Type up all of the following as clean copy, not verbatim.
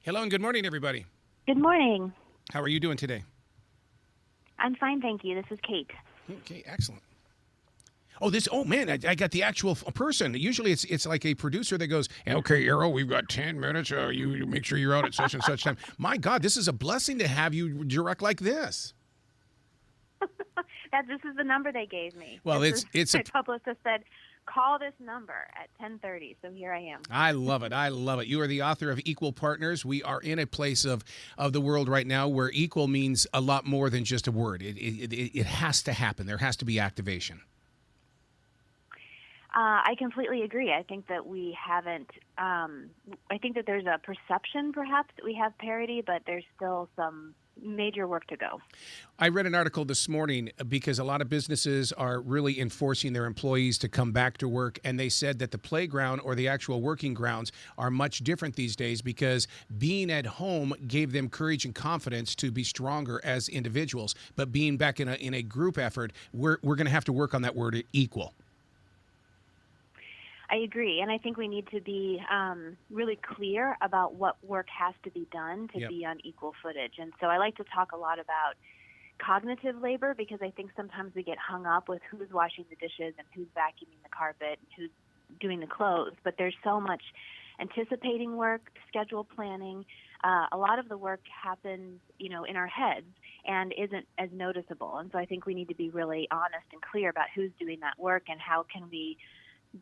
Hello and good morning, everybody. Good morning. How are you doing today? I'm fine, thank you. This is Kate. Okay, excellent. Oh man, I got the actual person. Usually it's like a producer that goes, okay, Arrow, we've got 10 minutes. You make sure you're out at such and such time. My God, this is a blessing to have you direct like this. This is the number they gave me. Well, it's a publicist said, call this number at 10:30. So here I am. I love it. I love it. You are the author of Equal Partners. We are in a place of the world right now where equal means a lot more than just a word. It has to happen. There has to be activation. I completely agree. I think that we haven't, I think that there's a perception perhaps that we have parity, but there's still some major work to go. I read an article this morning because a lot of businesses are really enforcing their employees to come back to work, and they said that the playground or the actual working grounds are much different these days because being at home gave them courage and confidence to be stronger as individuals. But being back in a group effort, we're going to have to work on that word equal. I agree, and I think we need to be really clear about what work has to be done to be on equal footage. And so I like to talk a lot about cognitive labor because I think sometimes we get hung up with who's washing the dishes and who's vacuuming the carpet and who's doing the clothes. But there's so much anticipating work, schedule planning. A lot of the work happens, in our heads and isn't as noticeable. And so I think we need to be really honest and clear about who's doing that work and how can we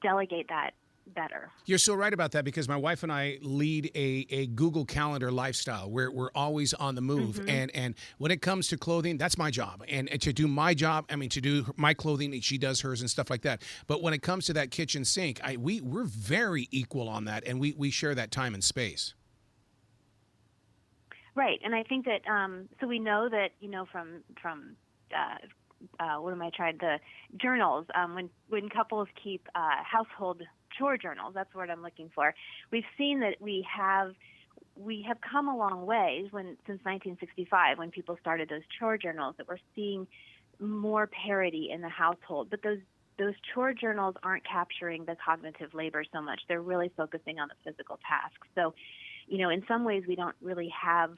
delegate that better. You're so right about that because my wife and I lead a Google Calendar lifestyle where we're always on the move. Mm-hmm. And when it comes to clothing, that's my job. And to do my job, to do my clothing, she does hers and stuff like that. But when it comes to that kitchen sink, we're very equal on that, and we share that time and space. Right. And I think that, so we know that, from the journals, when couples keep household chore journals, that's the word I'm looking for, we've seen that we have come a long way since 1965 when people started those chore journals, that we're seeing more parity in the household. But those chore journals aren't capturing the cognitive labor so much. They're really focusing on the physical tasks. So, in some ways we don't really have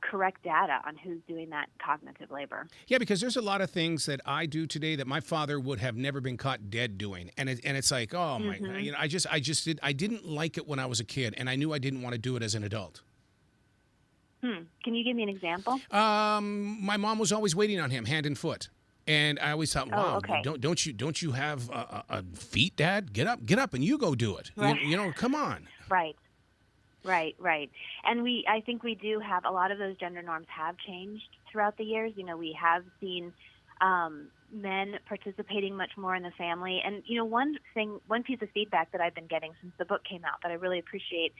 correct data on who's doing that cognitive labor. Yeah, because there's a lot of things that I do today that my father would have never been caught dead doing, and it's like, oh my, mm-hmm. I didn't like it when I was a kid, and I knew I didn't want to do it as an adult. Can you give me an example? My mom was always waiting on him, hand and foot. And I always thought, wow, okay. don't you have a feet, Dad? Get up and you go do it. Right. Come on. Right. And I think we do have a lot of those gender norms have changed throughout the years. We have seen men participating much more in the family. And, one piece of feedback that I've been getting since the book came out that I really appreciate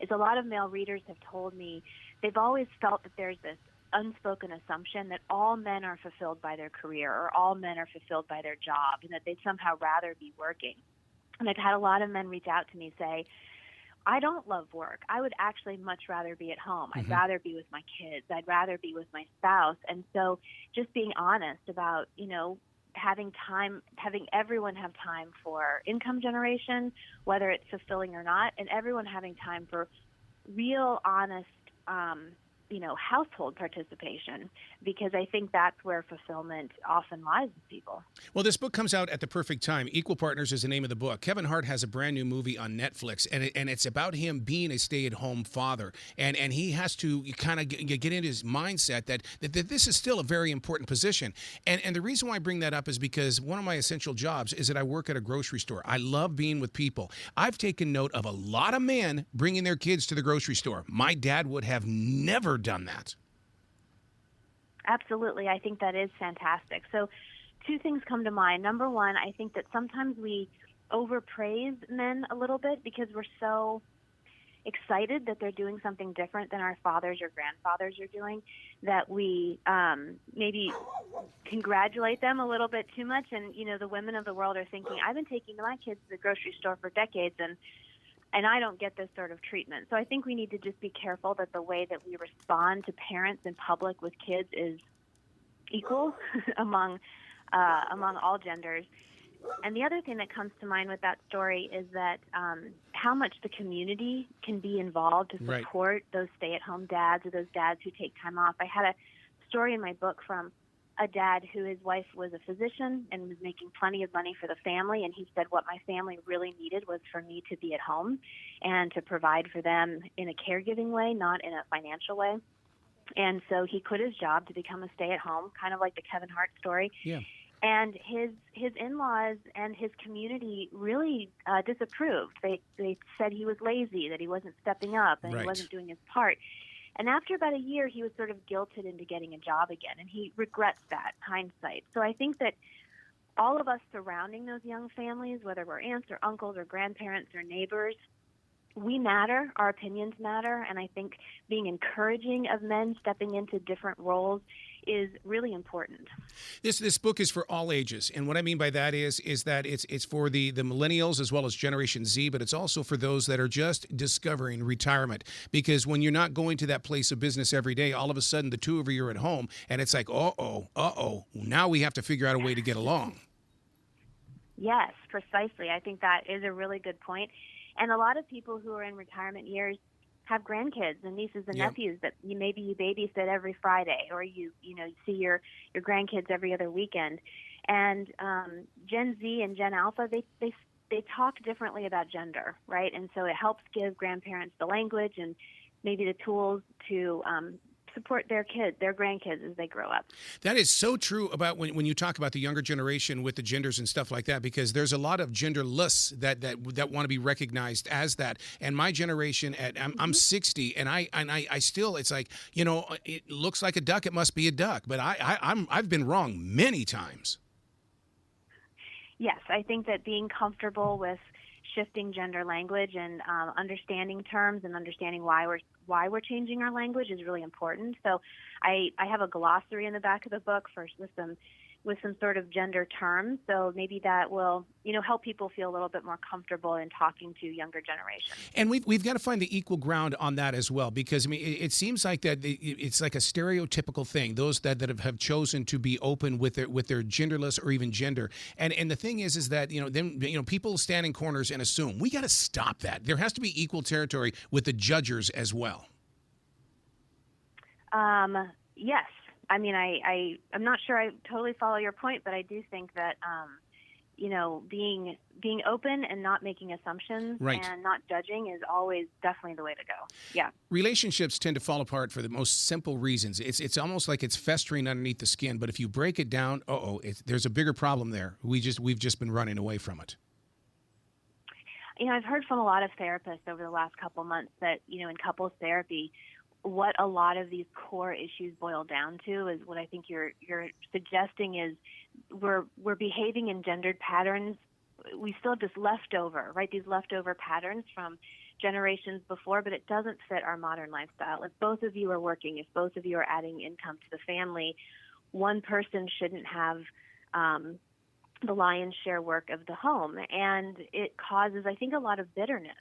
is a lot of male readers have told me they've always felt that there's this unspoken assumption that all men are fulfilled by their career or all men are fulfilled by their job and that they'd somehow rather be working. And I've had a lot of men reach out to me say, I don't love work. I would actually much rather be at home. I'd rather be with my kids. I'd rather be with my spouse. And so just being honest about, having everyone have time for income generation, whether it's fulfilling or not, and everyone having time for real, honest, household participation, because I think that's where fulfillment often lies with people. Well, this book comes out at the perfect time. Equal Partners is the name of the book. Kevin Hart has a brand new movie on Netflix, and it's about him being a stay-at-home father, and he has to kind of get into his mindset that this is still a very important position. And the reason why I bring that up is because one of my essential jobs is that I work at a grocery store. I love being with people. I've taken note of a lot of men bringing their kids to the grocery store. My dad would have never done that. Absolutely. I think that is fantastic. So two things come to mind. Number one, I think that sometimes we overpraise men a little bit because we're so excited that they're doing something different than our fathers or grandfathers are doing, that we maybe congratulate them a little bit too much. And, the women of the world are thinking, I've been taking my kids to the grocery store for decades, and I don't get this sort of treatment. So I think we need to just be careful that the way that we respond to parents in public with kids is equal among all genders. And the other thing that comes to mind with that story is that how much the community can be involved to Right. support those stay-at-home dads or those dads who take time off. I had a story in my book from a dad who his wife was a physician and was making plenty of money for the family. And he said, what my family really needed was for me to be at home and to provide for them in a caregiving way, not in a financial way. And so he quit his job to become a stay-at-home, kind of like the Kevin Hart story. Yeah. And his in-laws and his community really disapproved. They said he was lazy, that he wasn't stepping up, and Right. he wasn't doing his part. And after about a year, he was sort of guilted into getting a job again, and he regrets that, hindsight. So I think that all of us surrounding those young families, whether we're aunts or uncles or grandparents or neighbors, we matter, our opinions matter, and I think being encouraging of men stepping into different roles is really important. This book is for all ages, and what I mean by that is that it's for the millennials as well as Generation Z, but it's also for those that are just discovering retirement. Because when you're not going to that place of business every day, all of a sudden the two of you are at home, and it's like, now we have to figure out a way to get along. Yes, precisely. I think that is a really good point. And a lot of people who are in retirement years have grandkids and nieces and nephews that maybe you babysit every Friday, or you see your grandkids every other weekend. And Gen Z and Gen Alpha, they talk differently about gender, right? And so it helps give grandparents the language and maybe the tools to support their kids, their grandkids as they grow up. That is so true about when you talk about the younger generation with the genders and stuff like that, because there's a lot of genderless that want to be recognized as that. And my generation, I'm 60, and I still, it's like, it looks like a duck, it must be a duck. But I've been wrong many times. Yes, I think that being comfortable with shifting gender language and understanding terms and understanding why we're changing our language is really important. So I have a glossary in the back of the book with some sort of gender terms. So maybe that will help people feel a little bit more comfortable in talking to younger generations. And we've got to find the equal ground on that as well, because I mean it seems like that it's like a stereotypical thing. Those that have chosen to be open with their genderless or even gender. And the thing is that people stand in corners and assume. We got to stop that. There has to be equal territory with the judgers as well. Yes. I mean, I'm not sure I totally follow your point, but I do think that, being open and not making assumptions right. and not judging is always definitely the way to go. Yeah. Relationships tend to fall apart for the most simple reasons. It's almost like it's festering underneath the skin. But if you break it down, there's a bigger problem there. We've just been running away from it. I've heard from a lot of therapists over the last couple months that, in couples therapy, what a lot of these core issues boil down to is what I think you're suggesting is we're behaving in gendered patterns. We still have this leftover, right? These leftover patterns from generations before, but it doesn't fit our modern lifestyle. If both of you are working, if both of you are adding income to the family, one person shouldn't have the lion's share work of the home. And it causes, I think, a lot of bitterness,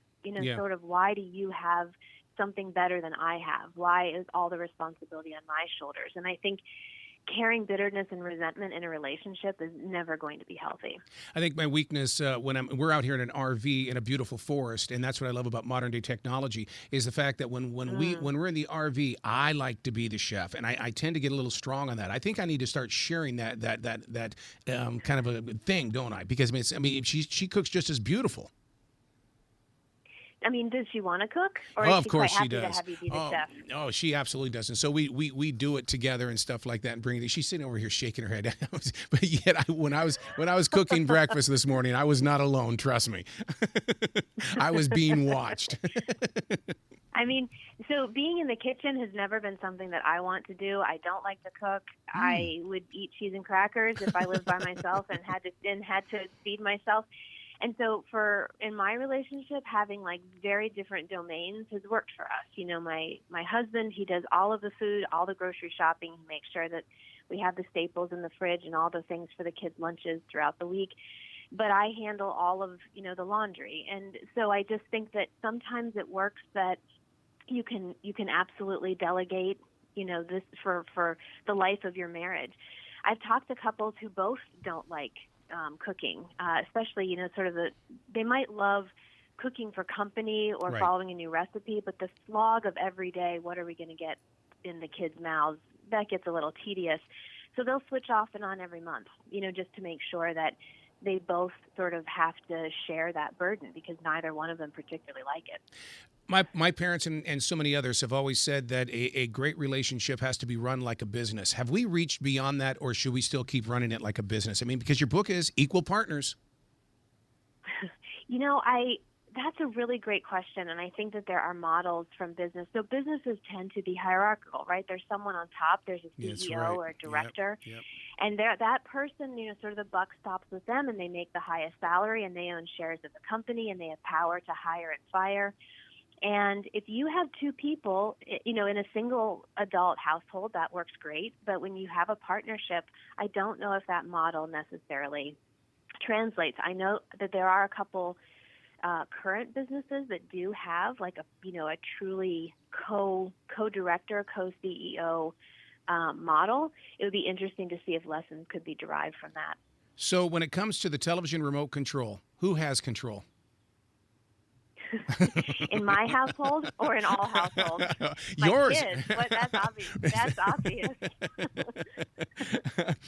sort of, why do you have something better than I have? Why is all the responsibility on my shoulders? And I think carrying bitterness and resentment in a relationship is never going to be healthy. I think my weakness we're out here in an RV in a beautiful forest, and that's what I love about modern day technology, is the fact that when we're in the RV, I like to be the chef, and I tend to get a little strong on that. I think I need to start sharing that kind of a thing, don't I? Because she cooks just as beautiful. I mean, does she want to cook? Or of is she course quite she does. To have you be the chef? Oh, she absolutely does. And so we do it together and stuff like that and bring it. She's sitting over here shaking her head. But yet when I was cooking breakfast this morning, I was not alone, trust me. I was being watched. I mean, so being in the kitchen has never been something that I want to do. I don't like to cook. I would eat cheese and crackers if I lived by myself and had to feed myself. And so in my relationship, having like very different domains has worked for us. My husband, he does all of the food, all the grocery shopping, he makes sure that we have the staples in the fridge and all the things for the kids' lunches throughout the week. But I handle all of, the laundry. And so I just think that sometimes it works that you can absolutely delegate, this for the life of your marriage. I've talked to couples who both don't like cooking, especially, sort of they might love cooking for company or Right. following a new recipe, but the slog of every day, what are we going to get in the kids' mouths, that gets a little tedious. So they'll switch off and on every month, just to make sure that they both sort of have to share that burden because neither one of them particularly like it. My parents and so many others have always said that a great relationship has to be run like a business. Have we reached beyond that, or should we still keep running it like a business? I mean, because your book is Equal Partners. That's a really great question, and I think that there are models from business. So businesses tend to be hierarchical, right? There's someone on top, there's a That's CEO right. or a director, Yep. and that person, sort of the buck stops with them, and they make the highest salary, and they own shares of the company, and they have power to hire and fire. And if you have two people, in a single adult household, that works great. But when you have a partnership, I don't know if that model necessarily translates. I know that there are a couple current businesses that do have like a truly co-director, co-CEO model. It would be interesting to see if lessons could be derived from that. So when it comes to the television remote control, who has control? In my household or in all households? Yours. My kids, but that's obvious. That's obvious.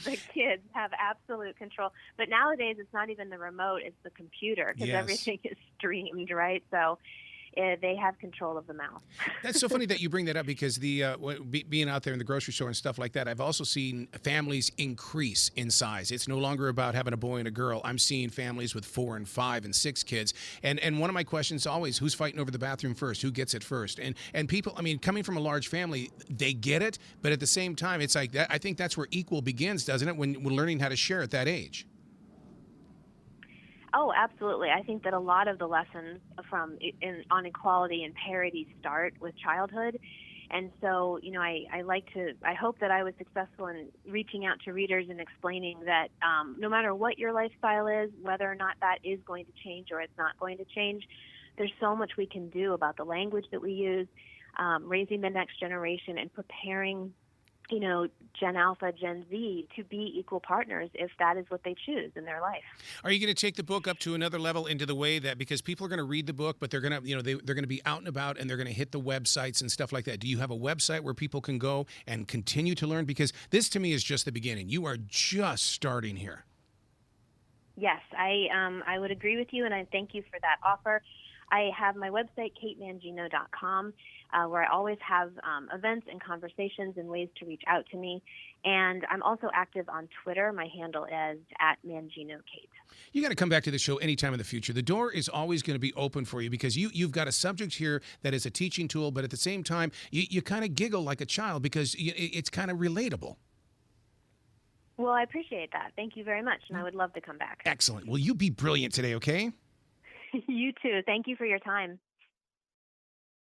The kids have absolute control. But nowadays, it's not even the remote; it's the computer because Yes. everything is streamed, right? So they have control of the mouse. That's so funny that you bring that up because being out there in the grocery store and stuff like that, I've also seen families increase in size. It's no longer about having a boy and a girl. I'm seeing families with 4 and 5 and 6 kids. And one of my questions is always, who's fighting over the bathroom first? Who gets it first? And people, I mean, coming from a large family, they get it, but at the same time, it's like that. I think that's where equal begins, doesn't it? When we're learning how to share at that age. Oh, absolutely. I think that a lot of the lessons on equality and parity start with childhood. And so, I hope that I was successful in reaching out to readers and explaining that no matter what your lifestyle is, whether or not that is going to change or it's not going to change, there's so much we can do about the language that we use, raising the next generation and preparing Gen Alpha, Gen Z to be equal partners if that is what they choose in their life. Are you going to take the book up to another level into the way that, because people are going to read the book, but they're going to, they're going to be out and about and they're going to hit the websites and stuff like that. Do you have a website where people can go and continue to learn? Because this to me is just the beginning. You are just starting here. Yes, I would agree with you, and I thank you for that offer. I have my website, katemangino.com, where I always have events and conversations and ways to reach out to me. And I'm also active on Twitter. My handle is @ManginoKate. You got to come back to the show anytime in the future. The door is always going to be open for you because you've got a subject here that is a teaching tool, but at the same time, you kind of giggle like a child because it's kind of relatable. Well, I appreciate that. Thank you very much, and I would love to come back. Excellent. Well, you be brilliant today, okay? You too. Thank you for your time.